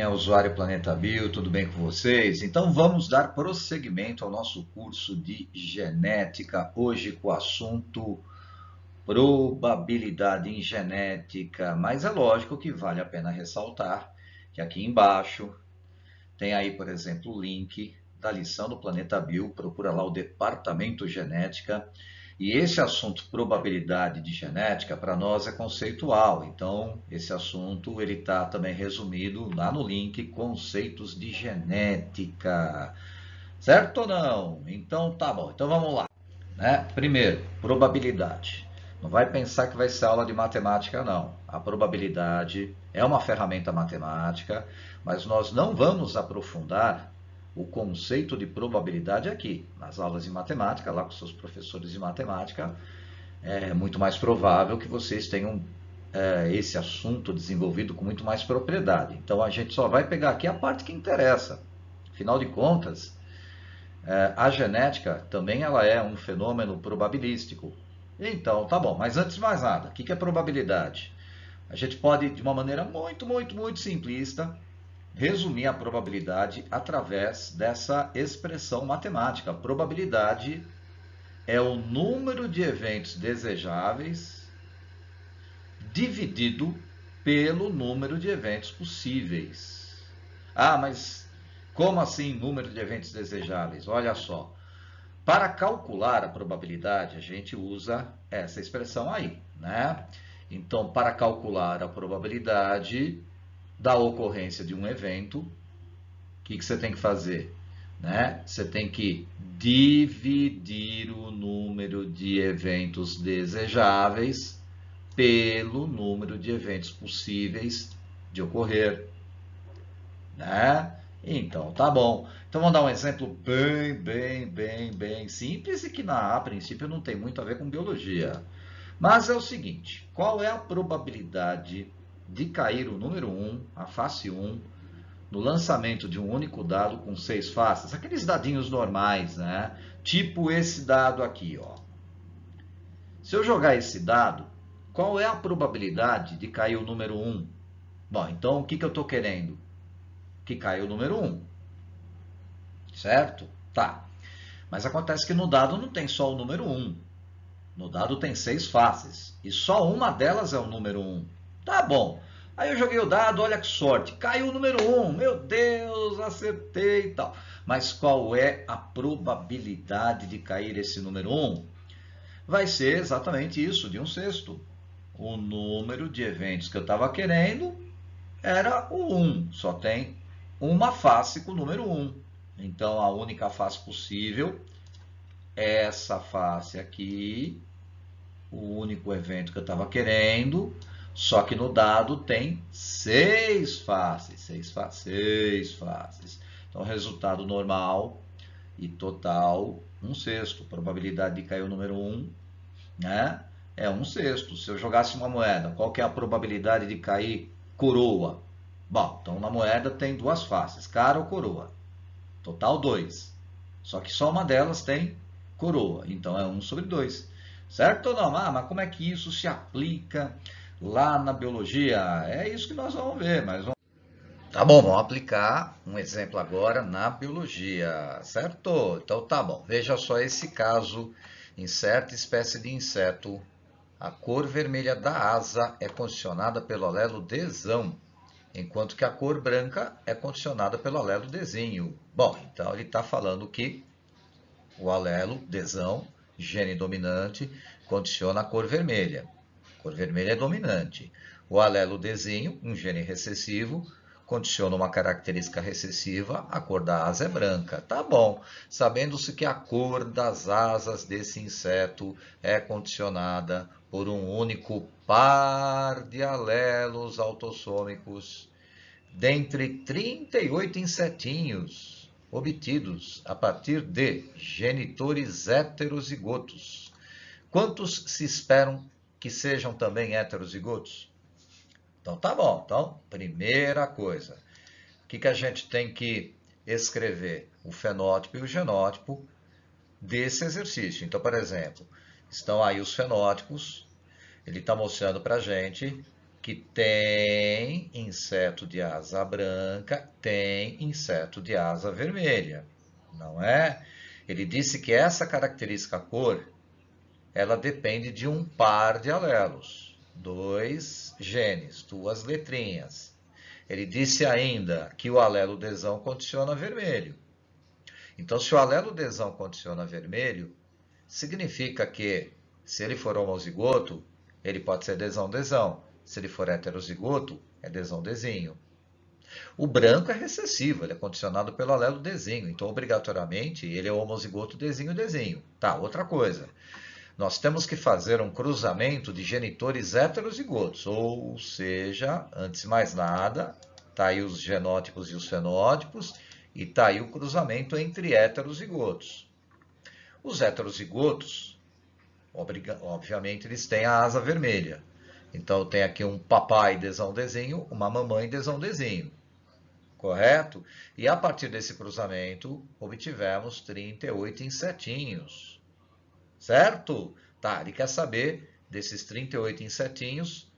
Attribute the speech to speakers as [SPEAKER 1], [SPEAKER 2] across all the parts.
[SPEAKER 1] manhã, usuário Planeta Bio, tudo bem com vocês? Então vamos dar prosseguimento ao nosso curso de genética, hoje com o assunto probabilidade em genética, mas é lógico que vale a pena ressaltar que aqui embaixo tem aí, por exemplo, o link da lição do Planeta Bio, procura lá o Departamento Genética. E esse assunto probabilidade de genética para nós é conceitual. Então, esse assunto ele está também resumido lá no link conceitos de genética. Certo ou não? Então tá bom. Então vamos lá, né? Primeiro, probabilidade. Não vai pensar que vai ser aula de matemática, não. A probabilidade é uma ferramenta matemática, mas nós não vamos aprofundar o conceito de probabilidade aqui. Nas aulas de matemática, lá com seus professores de matemática, é muito mais provável que vocês tenham esse assunto desenvolvido com muito mais propriedade. Então a gente só vai pegar aqui a parte que interessa. Afinal de contas, a genética também ela é um fenômeno probabilístico. Então, tá bom, mas antes de mais nada, o que é probabilidade? A gente pode, de uma maneira muito simplista, resumir a probabilidade através dessa expressão matemática. A probabilidade é o número de eventos desejáveis dividido pelo número de eventos possíveis. Ah, mas como assim número de eventos desejáveis? Olha só. Para calcular a probabilidade, a gente usa essa expressão aí, né? Então, para calcular a probabilidade da ocorrência de um evento, o que você tem que fazer? Né? Você tem que dividir o número de eventos desejáveis pelo número de eventos possíveis de ocorrer, né? Então, tá bom. Então, vamos dar um exemplo bem simples e que, a princípio, não tem muito a ver com biologia. Mas é o seguinte, qual é a probabilidade de cair o número 1, a face 1, no lançamento de um único dado com 6 faces? Aqueles dadinhos normais, né? Tipo esse dado aqui, ó. Se eu jogar esse dado, qual é a probabilidade de cair o número 1? Bom, então o que eu estou querendo? Que caia o número 1. Certo? Tá. Mas acontece que no dado não tem só o número 1. No dado tem 6 faces. E só uma delas é o número 1. Tá bom. Aí eu joguei o dado, olha que sorte. Caiu o número 1. Meu Deus, acertei e tal. Mas qual é a probabilidade de cair esse número 1? Vai ser exatamente isso, de 1/6. O número de eventos que eu estava querendo era o 1. Só tem uma face com o número 1. Então, a única face possível é essa face aqui, o único evento que eu estava querendo, só que no dado tem 6 faces. 6 faces. Então, resultado normal e total, 1/6. Probabilidade de cair o número 1, né, é 1/6. Se eu jogasse uma moeda, qual que é a probabilidade de cair coroa? Bom, então na moeda tem 2 faces, cara ou coroa. Total 2. Só que só uma delas tem coroa, então é 1/2. Certo ou não? Ah, mas como é que isso se aplica lá na biologia? É isso que nós vamos ver, mas vamos... Tá bom, vamos aplicar um exemplo agora na biologia, certo? Então tá bom, veja só esse caso. Em certa espécie de inseto, a cor vermelha da asa é condicionada pelo alelo Dzão, enquanto que a cor branca é condicionada pelo alelo Dzinho. Bom, então ele está falando que o alelo Dzão, gene dominante, condiciona a cor vermelha. A cor vermelha é dominante. O alelo Dzinho, um gene recessivo, condiciona uma característica recessiva, a cor da asa é branca. Tá bom, sabendo-se que a cor das asas desse inseto é condicionada por um único par de alelos autossômicos dentre 38 insetinhos obtidos a partir de genitores heterozigotos. Quantos se esperam que sejam também heterozigotos? Então tá bom. Então, primeira coisa, o que a gente tem que escrever? O fenótipo e o genótipo desse exercício. Então, por exemplo, estão aí os fenótipos. Ele está mostrando para a gente que tem inseto de asa branca, tem inseto de asa vermelha, não é? Ele disse que essa característica cor, ela depende de um par de alelos, 2 genes, 2 letrinhas. Ele disse ainda que o alelo desão condiciona vermelho. Então, se o alelo desão condiciona vermelho, significa que, se ele for homozigoto, ele pode ser desão-desão. Se ele for heterozigoto, é desão-desinho. O branco é recessivo, ele é condicionado pelo alelo desinho. Então, obrigatoriamente, ele é homozigoto desinho-desinho. Tá, outra coisa. Nós temos que fazer um cruzamento de genitores heterozigotos. Ou seja, antes de mais nada, tá aí os genótipos e os fenótipos, e tá aí o cruzamento entre heterozigotos. Os heterozigotos, obviamente, eles têm a asa vermelha. Então, tem aqui um papai desão-desinho, uma mamãe desão-desinho. Correto? E a partir desse cruzamento, obtivemos 38 insetinhos. Certo? Tá, ele quer saber desses 38 insetinhos,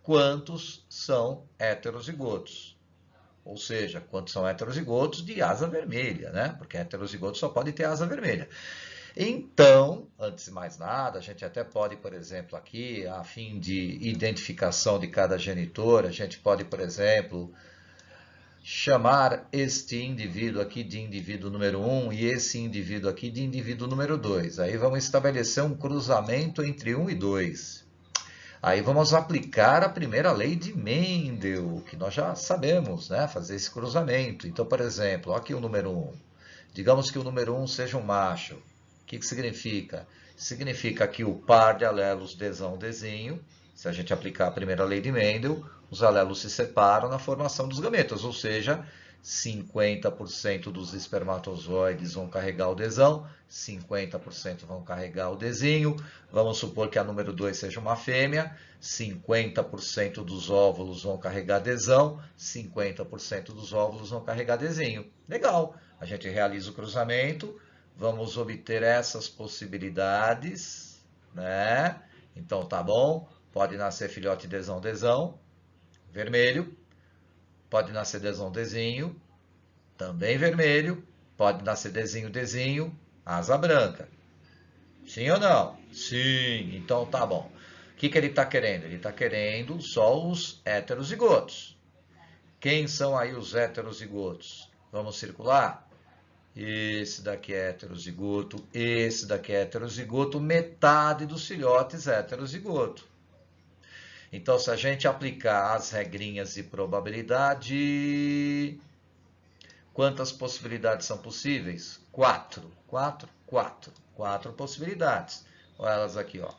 [SPEAKER 1] quantos são heterozigotos. Ou seja, quantos são heterozigotos de asa vermelha, né? Porque heterozigoto só pode ter asa vermelha. Então, antes de mais nada, a gente até pode, por exemplo, aqui, a fim de identificação de cada genitor, a gente pode, por exemplo, chamar este indivíduo aqui de indivíduo número 1 e esse indivíduo aqui de indivíduo número 2. Aí vamos estabelecer um cruzamento entre 1 e 2. Aí vamos aplicar a primeira lei de Mendel, que nós já sabemos, né? Fazer esse cruzamento. Então, por exemplo, aqui o número 1. Digamos que o número 1 seja um macho. O que significa? Significa que o par de alelos desão-desinho, se a gente aplicar a primeira lei de Mendel, os alelos se separam na formação dos gametas, ou seja, 50% dos espermatozoides vão carregar o desão, 50% vão carregar o desinho. Vamos supor que a número 2 seja uma fêmea, 50% dos óvulos vão carregar desão, 50% dos óvulos vão carregar desinho. Legal, a gente realiza o cruzamento, vamos obter essas possibilidades, né? Então tá bom, pode nascer filhote desão-desão, vermelho. Pode nascer desão-desinho, também vermelho. Pode nascer desinho-desinho, asa branca. Sim ou não? Sim, então tá bom. O que ele está querendo? Ele está querendo só os heterozigotos. Quem são aí os heterozigotos? Vamos circular? Esse daqui é heterozigoto, esse daqui é heterozigoto, metade dos filhotes é heterozigoto. Então, se a gente aplicar as regrinhas de probabilidade, quantas possibilidades são possíveis? 4. 4 possibilidades. Olha elas aqui, ó.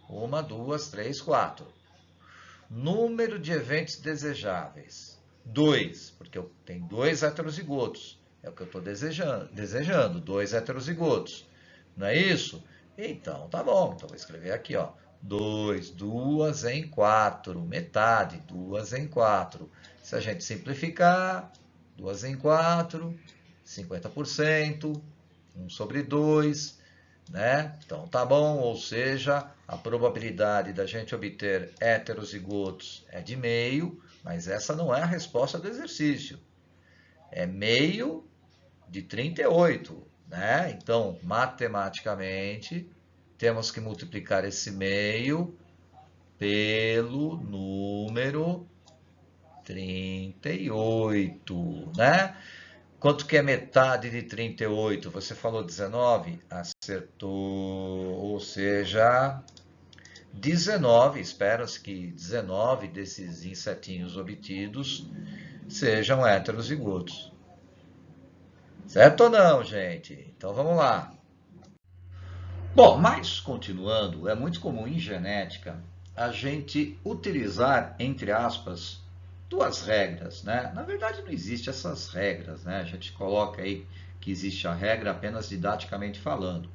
[SPEAKER 1] 1, 2, 3, 4. Número de eventos desejáveis. 2, porque eu tenho 2 heterozigotos. É o que eu estou desejando. 2 heterozigotos. Não é isso? Então, tá bom. Então, vou escrever aqui, ó. 2 em 4, metade, 2 em 4. Se a gente simplificar, 2 em 4, 50%, 1 sobre 2, né? Então, tá bom, ou seja, a probabilidade da gente obter heterozigotos é de meio, mas essa não é a resposta do exercício. É meio de 38, né? Então, matematicamente, temos que multiplicar esse meio pelo número 38, né? Quanto que é metade de 38? Você falou 19? Acertou, ou seja, 19, espera-se que 19 desses insetinhos obtidos sejam heterozigotos. Certo ou não, gente? Então vamos lá. Bom, mas continuando, é muito comum em genética a gente utilizar, entre aspas, duas regras, né? Na verdade não existe essas regras, né? A gente coloca aí que existe a regra apenas didaticamente falando.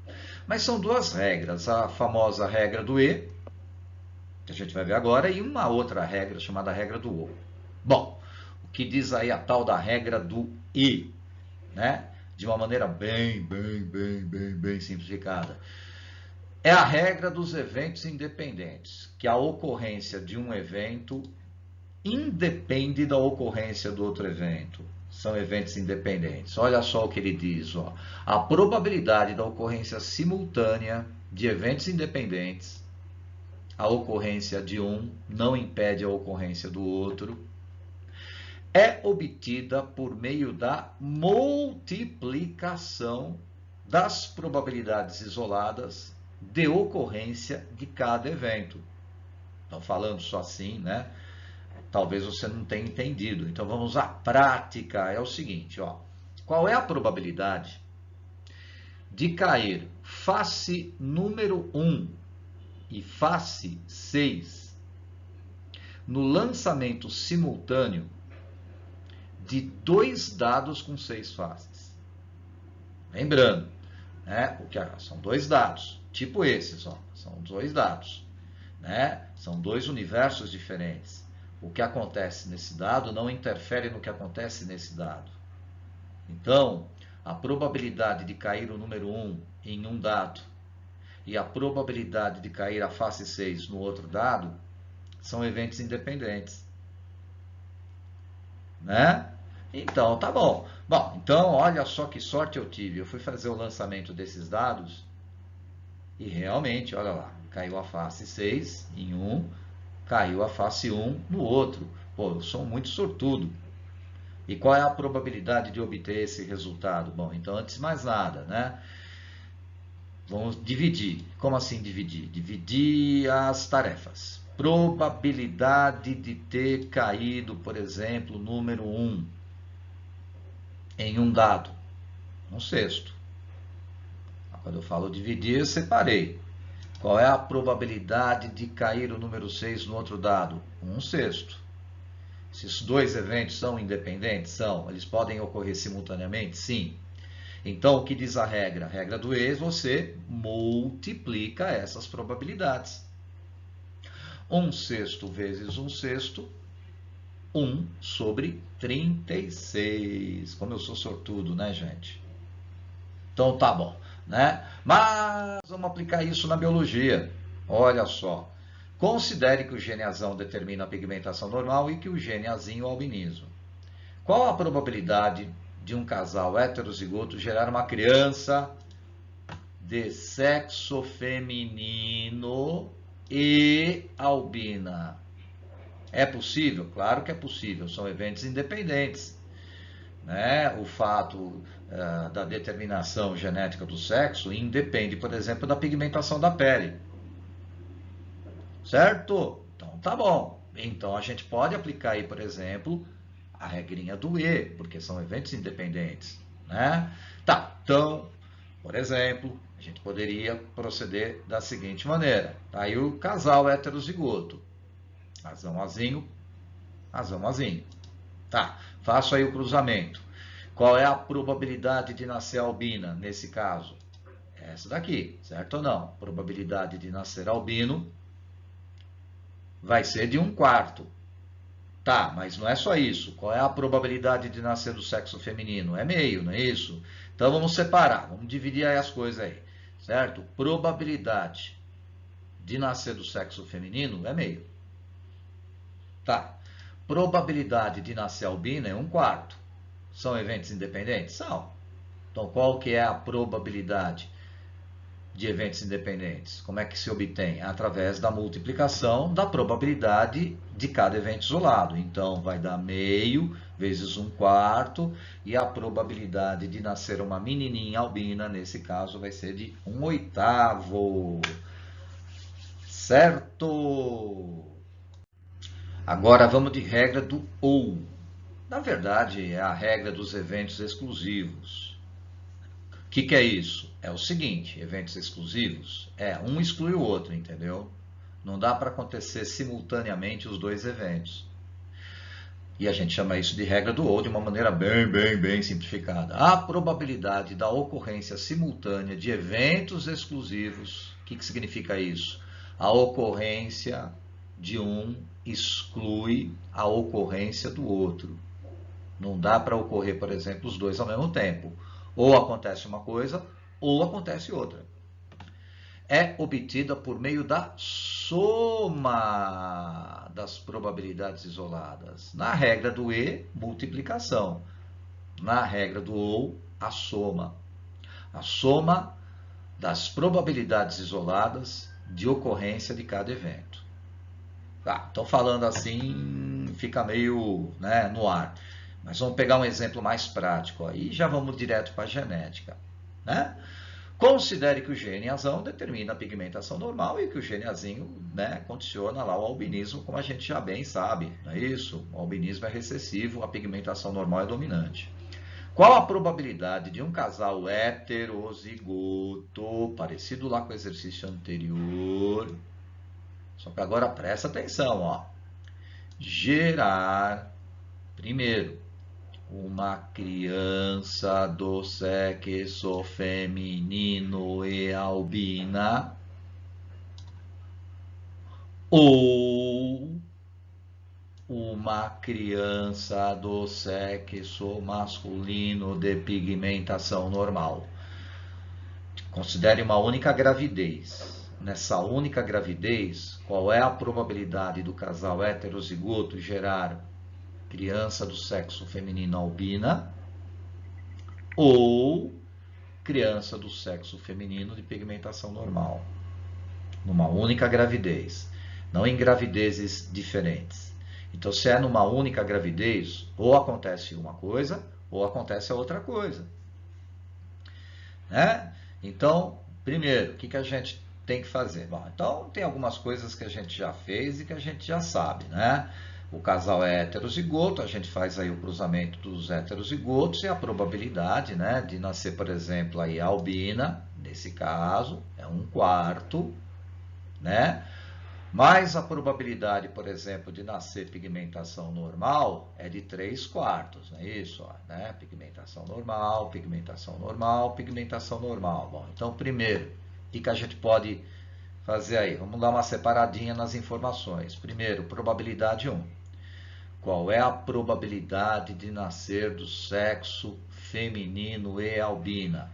[SPEAKER 1] Mas são duas regras, a famosa regra do E, que a gente vai ver agora, e uma outra regra chamada regra do O. Bom, o que diz aí a tal da regra do E, né? De uma maneira bem simplificada. É a regra dos eventos independentes, que a ocorrência de um evento independe da ocorrência do outro evento. São eventos independentes. Olha só o que ele diz. Ó. A probabilidade da ocorrência simultânea de eventos independentes, a ocorrência de um não impede a ocorrência do outro, é obtida por meio da multiplicação das probabilidades isoladas de ocorrência de cada evento. Então, falando só assim, né? Talvez você não tenha entendido. Então, vamos à prática. É o seguinte, ó. Qual é a probabilidade de cair face número 1 e face 6 no lançamento simultâneo de 2 dados com 6 faces? Lembrando, né? Porque são 2 dados, tipo esses, ó. São 2 dados, né? São 2 universos diferentes. O que acontece nesse dado não interfere no que acontece nesse dado. Então, a probabilidade de cair o número 1 em um dado e a probabilidade de cair a face 6 no outro dado são eventos independentes. Né? Então, tá bom. Bom, então, olha só que sorte eu tive. Eu fui fazer o lançamento desses dados e realmente, olha lá, caiu a face 6 em um, caiu a face 1 no outro. Pô, eu sou muito sortudo. E qual é a probabilidade de obter esse resultado? Bom, então, antes de mais nada, né? Vamos dividir. Como assim dividir? Dividir as tarefas. Probabilidade de ter caído, por exemplo, número 1 em um dado, um sexto. Quando eu falo dividir, eu separei. Qual é a probabilidade de cair o número 6 no outro dado? Um sexto. Esses 2 eventos são independentes? São. Eles podem ocorrer simultaneamente? Sim. Então, o que diz a regra? A regra do ex, você multiplica essas probabilidades. 1/6 vezes 1/6, 1 sobre 36. Como eu sou sortudo, né, gente? Então, tá bom, né? Mas vamos aplicar isso na biologia. Olha só. Considere que o gene azão determina a pigmentação normal e que o gene azinho o albinismo. Qual a probabilidade de um casal heterozigoto gerar uma criança de sexo feminino e albina? É possível? Claro que é possível. São eventos independentes. Né? O fato da determinação genética do sexo independe, por exemplo, da pigmentação da pele. Certo? Então, tá bom. Então, a gente pode aplicar aí, por exemplo, a regrinha do E, porque são eventos independentes. Né? Tá, então, por exemplo, a gente poderia proceder da seguinte maneira. Tá aí o casal heterozigoto. Azão, azinho, azão, azinho. Tá, faço aí o cruzamento. Qual é a probabilidade de nascer albina nesse caso? Essa daqui, certo ou não? Probabilidade de nascer albino vai ser de 1/4. Tá, mas não é só isso. Qual é a probabilidade de nascer do sexo feminino? É meio, não é isso? Então vamos separar, vamos dividir aí as coisas aí, certo? Probabilidade de nascer do sexo feminino é meio. Tá. Probabilidade de nascer albina é 1/4. São eventos independentes? São. Então, qual que é a probabilidade de eventos independentes? Como é que se obtém? Através da multiplicação da probabilidade de cada evento isolado. Então, vai dar meio vezes 1/4 e a probabilidade de nascer uma menininha albina, nesse caso, vai ser de 1/8. Certo? Agora, vamos de regra do OU. Na verdade, é a regra dos eventos exclusivos. O que é isso? É o seguinte, eventos exclusivos, um exclui o outro, entendeu? Não dá para acontecer simultaneamente os 2 eventos. E a gente chama isso de regra do OU de uma maneira bem simplificada. A probabilidade da ocorrência simultânea de eventos exclusivos, o que significa isso? A ocorrência de um exclui a ocorrência do outro. Não dá para ocorrer, por exemplo, os 2 ao mesmo tempo. Ou acontece uma coisa, ou acontece outra. é obtida por meio da soma das probabilidades isoladas. Na regra do E, multiplicação. Na regra do OU, a soma. A soma das probabilidades isoladas de ocorrência de cada evento. Tá, então falando assim, fica meio, né, no ar. Mas vamos pegar um exemplo mais prático aí, já vamos direto para a genética, né? Considere que o gene azão determina a pigmentação normal e que o gene azinho, né, condiciona lá o albinismo, como a gente já bem sabe, não é isso? O albinismo é recessivo, a pigmentação normal é dominante. Qual a probabilidade de um casal heterozigoto, parecido lá com o exercício anterior, só que agora presta atenção, ó, gerar, primeiro, uma criança do sexo feminino e albina, ou uma criança do sexo masculino de pigmentação normal. Considere uma única gravidez. Nessa única gravidez, qual é a probabilidade do casal heterozigoto gerar criança do sexo feminino albina ou criança do sexo feminino de pigmentação normal? Numa única gravidez, não em gravidezes diferentes. Então, se é numa única gravidez, ou acontece uma coisa, ou acontece a outra coisa. Né? Então, primeiro, o que a gente tem que fazer? Bom, então, tem algumas coisas que a gente já fez e que a gente já sabe, né? O casal é heterozigoto, a gente faz aí o cruzamento dos heterozigotos e a probabilidade, né, de nascer, por exemplo, aí a albina, nesse caso, é 1/4, né? Mas a probabilidade, por exemplo, de nascer pigmentação normal é de 3/4, não é isso? Ó, né? Pigmentação normal, pigmentação normal, pigmentação normal. Bom, então, primeiro, o que a gente pode fazer aí? Vamos dar uma separadinha nas informações. Primeiro, probabilidade 1. Qual é a probabilidade de nascer do sexo feminino e albina?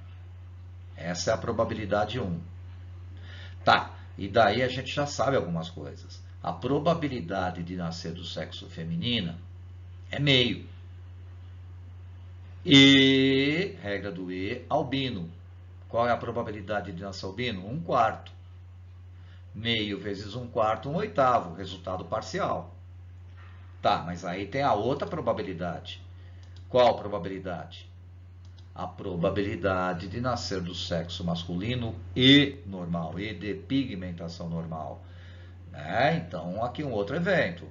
[SPEAKER 1] Essa é a probabilidade 1. Tá. E daí a gente já sabe algumas coisas. A probabilidade de nascer do sexo feminino é meio. E, regra do E, albino. Qual é a probabilidade de nascer albino? 1/4. Meio vezes 1/4, 1/8, resultado parcial. Tá, mas aí tem a outra probabilidade. Qual probabilidade? A probabilidade de nascer do sexo masculino e normal, e de pigmentação normal. Então, aqui um outro evento.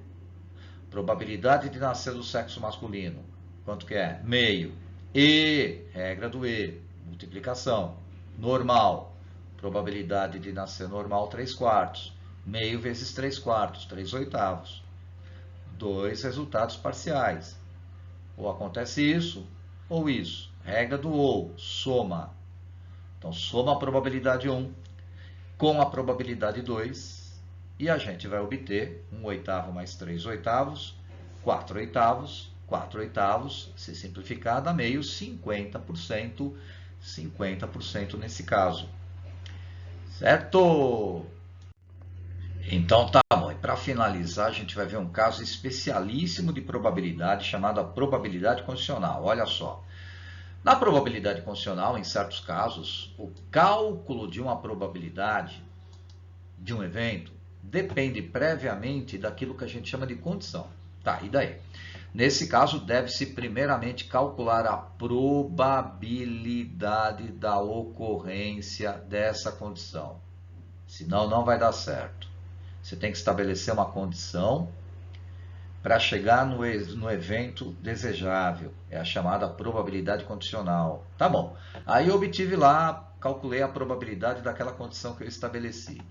[SPEAKER 1] Probabilidade de nascer do sexo masculino. Quanto que é? Meio. E, regra do E, multiplicação. Normal. Probabilidade de nascer normal, 3/4. Meio vezes 3/4, 3/8. Dois resultados parciais. Ou acontece isso, ou isso. Regra do ou, soma. Então, soma a probabilidade 1 com a probabilidade 2 e a gente vai obter 1/8 mais 3/8, 4/8, 4/8, se simplificar, dá meio 50%, 50% nesse caso. Certo? Então, tá bom. E para finalizar, a gente vai ver um caso especialíssimo de probabilidade chamado a probabilidade condicional. Olha só. Na probabilidade condicional, em certos casos, o cálculo de uma probabilidade de um evento depende previamente daquilo que a gente chama de condição. Tá, e daí? Nesse caso, deve-se primeiramente calcular a probabilidade da ocorrência dessa condição. Senão, não vai dar certo. Você tem que estabelecer uma condição para chegar no evento desejável. É a chamada probabilidade condicional. Tá bom. Aí eu obtive lá, calculei a probabilidade daquela condição que eu estabeleci.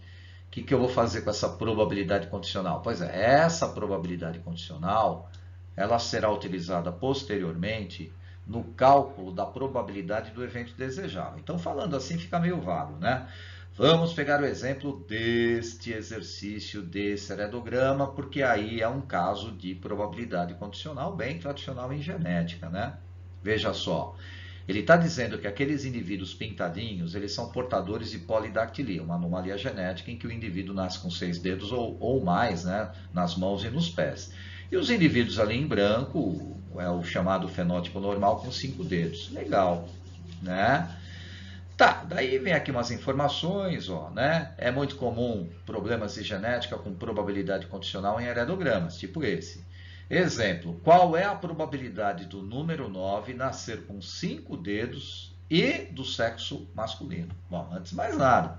[SPEAKER 1] O que eu vou fazer com essa probabilidade condicional? Pois é, essa probabilidade condicional, ela será utilizada posteriormente no cálculo da probabilidade do evento desejável. Então, falando assim, fica meio vago, né? Vamos pegar o exemplo deste exercício desse heredograma, porque aí é um caso de probabilidade condicional bem tradicional em genética, né? Veja só, Ele está dizendo que aqueles indivíduos pintadinhos, eles são portadores de polidactilia, uma anomalia genética em que o indivíduo nasce com 6 dedos ou mais, né, nas mãos e nos pés. E os indivíduos ali em branco, é o chamado fenótipo normal com 5 dedos. Legal, né? Tá, daí vem aqui umas informações, ó, né? É muito comum problemas de genética com probabilidade condicional em heredogramas, tipo esse. Exemplo, qual é a probabilidade do número 9 nascer com 5 dedos e do sexo masculino? Bom, antes de mais nada,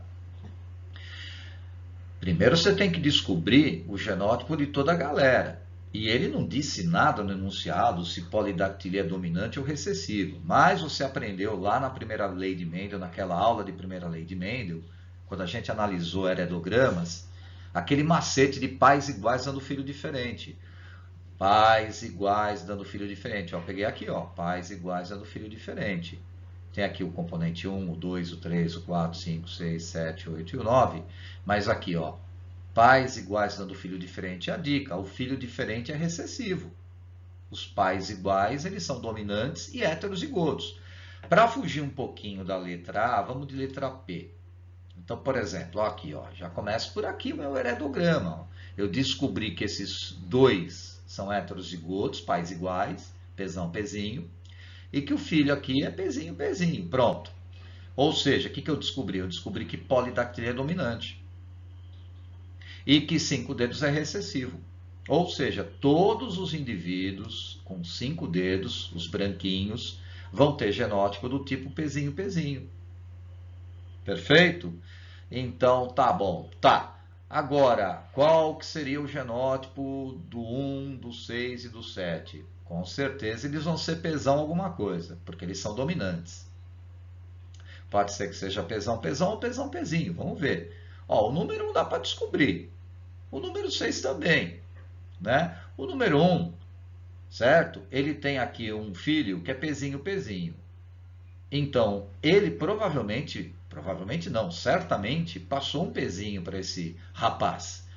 [SPEAKER 1] primeiro você tem que descobrir o genótipo de toda a galera. E ele não disse nada no enunciado se polidactilia é dominante ou recessivo. Mas você aprendeu lá na primeira lei de Mendel, naquela aula de primeira lei de Mendel, quando a gente analisou heredogramas, aquele macete de pais iguais dando filho diferente. Pais iguais dando filho diferente. Ó, peguei aqui, ó, pais iguais dando filho diferente. Tem aqui o componente 1, o 2, o 3, o 4, 5, 6, 7, 8 e o 9. Mas aqui, ó, pais iguais dando filho diferente. A dica, o filho diferente é recessivo. Os pais iguais, eles são dominantes e heterozigotos. Para fugir um pouquinho da letra A, vamos de letra P. Então, por exemplo, ó, aqui, ó, já começa por aqui o meu heredograma. Ó. Eu descobri que esses dois são heterozigotos, pais iguais, Pzão, Pzinho, e que o filho aqui é Pzinho, Pzinho. Pronto. Ou seja, o que eu descobri? Eu descobri que polidactilia é dominante. E que 5 dedos é recessivo. Ou seja, todos os indivíduos com 5 dedos, os branquinhos, vão ter genótipo do tipo Pzinho, Pzinho. Perfeito? Então, tá bom. Tá. Agora, qual que seria o genótipo do 1, do 6 e do 7? Com certeza eles vão ser Pzão alguma coisa, porque eles são dominantes. Pode ser que seja Pzão, Pzão ou Pzão, Pzinho. Vamos ver. Ó, o número 1 dá para descobrir. O número 6 também. Né? O número 1, certo? Ele tem aqui um filho que é Pzinho, Pzinho. Então, ele provavelmente não, certamente passou um Pzinho para esse rapaz.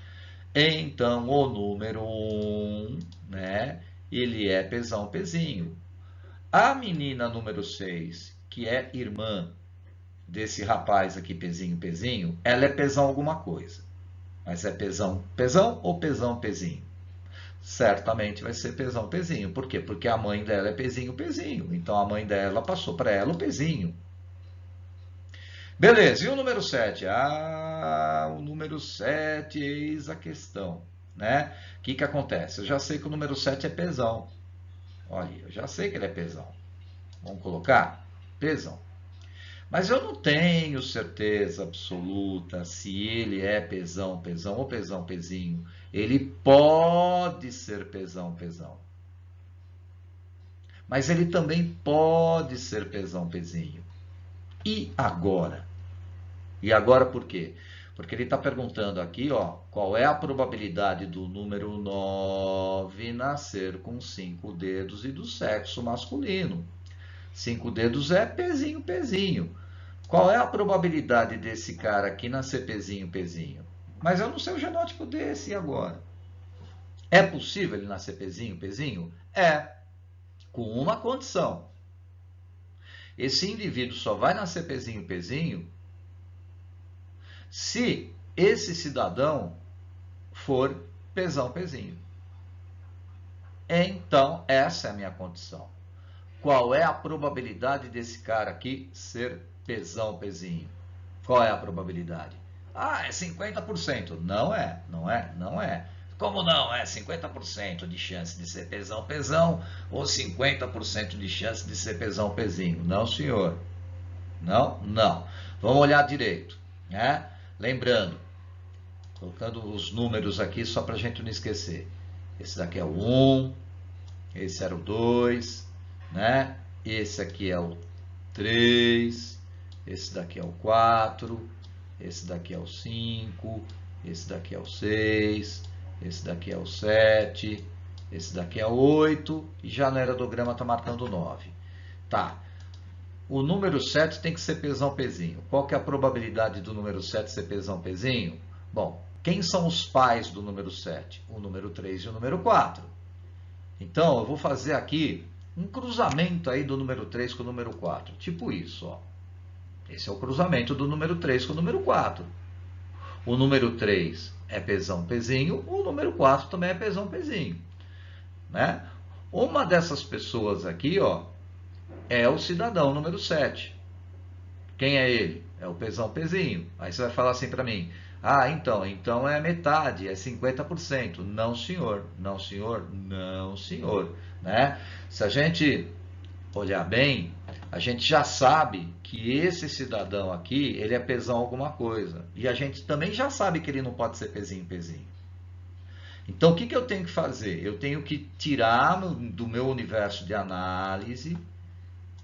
[SPEAKER 1] Então, o número 1, né? Ele é Pzão, Pzinho. A menina número 6, que é irmã desse rapaz aqui, Pzinho, Pzinho, ela é Pzão alguma coisa. Mas é Pzão, Pzão ou Pzão, Pzinho? Certamente vai ser Pzão, Pzinho. Por quê? Porque a mãe dela é Pzinho, Pzinho. Então, a mãe dela passou para ela o Pzinho. Beleza, e o número 7? Ah, o número 7, eis a questão. Né? O que acontece? Eu já sei que o número 7 é Pzão. Olha, eu já sei que ele é Pzão. Vamos colocar? Pzão. Mas eu não tenho certeza absoluta se ele é Pzão, Pzão ou Pzão, Pzinho. Ele pode ser Pzão, Pzão. Mas ele também pode ser Pzão, Pzinho. E agora? E agora por quê? Porque ele está perguntando aqui, ó, qual é a probabilidade do número 9 nascer com 5 dedos e do sexo masculino? 5 dedos é Pzinho, Pzinho. Qual é a probabilidade desse cara aqui nascer Pzinho, Pzinho? Mas eu não sei o genótipo desse, e agora? É possível ele nascer Pzinho, Pzinho? É, com uma condição. Esse indivíduo só vai nascer Pzinho, Pzinho se esse cidadão for Pzão, Pzinho. Então, essa é a minha condição. Qual é a probabilidade desse cara aqui ser Pzão, Pzinho? Qual é a probabilidade? Ah, é 50%. Não é, não é, não é. Como não? É 50% de chance de ser Pzão, Pzão ou 50% de chance de ser Pzão, Pzinho? Não, senhor. Não, não. Vamos olhar direito, né? Lembrando, colocando os números aqui só para a gente não esquecer. Esse daqui é o 1, esse era o 2, né? Esse aqui é o 3, esse daqui é o 4, esse daqui é o 5, esse daqui é o 6, esse daqui é o 7, esse daqui é o 8, e já no heredograma está marcando 9. Tá. O número 7 tem que ser Pzão, Pzinho. Qual que é a probabilidade do número 7 ser Pzão, Pzinho? Bom, quem são os pais do número 7? O número 3 e o número 4. Então, eu vou fazer aqui um cruzamento aí do número 3 com o número 4. Tipo isso, ó. Esse é o cruzamento do número 3 com o número 4. O número 3 é pesão, pezinho. O número 4 também é pesão, pezinho. Né? Uma dessas pessoas aqui, ó, é o cidadão número 7. Quem é ele? É o pesão, pezinho. Aí você vai falar assim para mim: ah, então é metade, é 50%. Não, senhor. Não, senhor. Não, senhor. Né? Se a gente olhar bem, a gente já sabe que esse cidadão aqui, ele é pesão alguma coisa. E a gente também já sabe que ele não pode ser pezinho, pezinho. Então, o que eu tenho que fazer? Eu tenho que tirar do meu universo de análise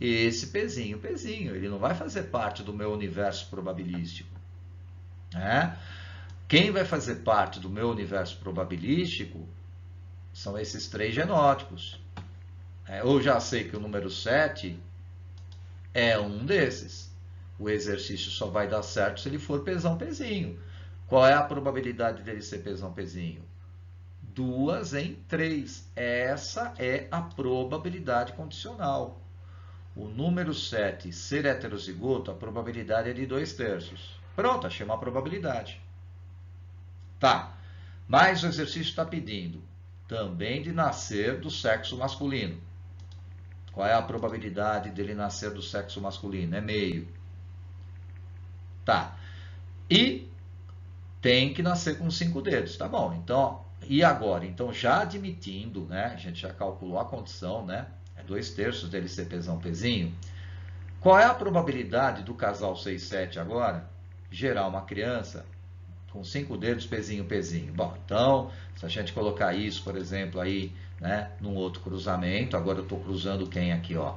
[SPEAKER 1] esse pezinho, pezinho. Ele não vai fazer parte do meu universo probabilístico. Né? Quem vai fazer parte do meu universo probabilístico são esses 3 genótipos. Eu já sei que o número 7 é um desses. O exercício só vai dar certo se ele for pesão, pezinho. Qual é a probabilidade dele ser pesão, pezinho? 2 em 3. Essa é a probabilidade condicional. O número 7 ser heterozigoto, a probabilidade é de 2/3. Pronto, achei uma probabilidade. Tá, mas o exercício está pedindo também de nascer do sexo masculino. Qual é a probabilidade dele nascer do sexo masculino? É meio. Tá. E tem que nascer com 5 dedos. Tá bom, então, e agora? Então, já admitindo, né, a gente já calculou a condição, né, é 2/3 dele ser pesão, pezinho. Qual é a probabilidade do casal 6-7 agora gerar uma criança com 5 dedos, pezinho, pezinho? Bom, então, se a gente colocar isso, por exemplo, aí, né, num outro cruzamento, agora eu estou cruzando quem aqui, ó?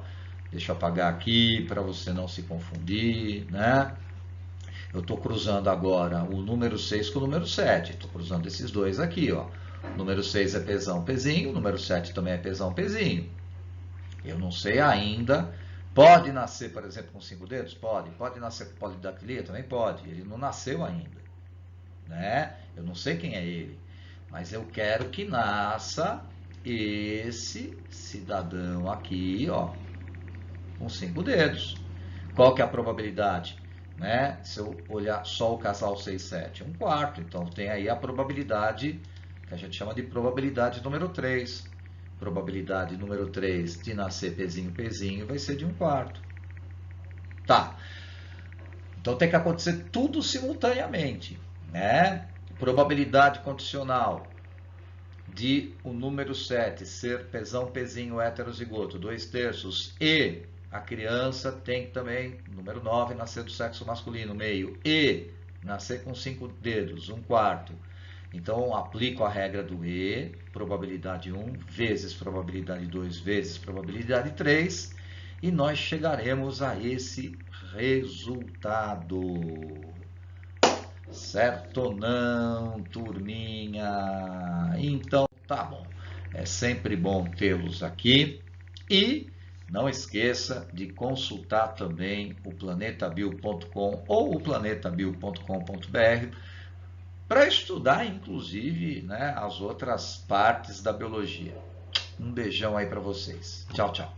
[SPEAKER 1] Deixa eu apagar aqui para você não se confundir, né? Eu estou cruzando agora o número 6 com o número 7. Estou cruzando esses dois aqui, ó. O número 6 é pesão, pezinho. O número 7 também é pesão, pezinho. Eu não sei ainda. Pode nascer, por exemplo, com 5 dedos? Pode. Pode nascer com polidactilia? Também pode. Ele não nasceu ainda. Né? Eu não sei quem é ele. Mas eu quero que nasça esse cidadão aqui, ó, com 5 dedos. Qual que é a probabilidade? Né? Se eu olhar só o casal 6-7, 1/4. Então, tem aí a probabilidade, que a gente chama de probabilidade número 3. Probabilidade número 3 de nascer pezinho, pezinho, vai ser de 1/4. Tá. Então, tem que acontecer tudo simultaneamente. Né? Probabilidade condicional de o número 7 ser pesão, pezinho, heterozigoto, 2/3, e a criança tem também, número 9, nascer do sexo masculino, meio, e nascer com 5 dedos, 1/4. Então, aplico a regra do E, probabilidade 1 vezes probabilidade 2 vezes probabilidade 3, e nós chegaremos a esse resultado. Certo ou não, turminha? Então, tá bom. É sempre bom tê-los aqui. E não esqueça de consultar também o planetabio.com ou o planetabio.com.br para estudar, inclusive, né, as outras partes da biologia. Um beijão aí para vocês. Tchau, tchau.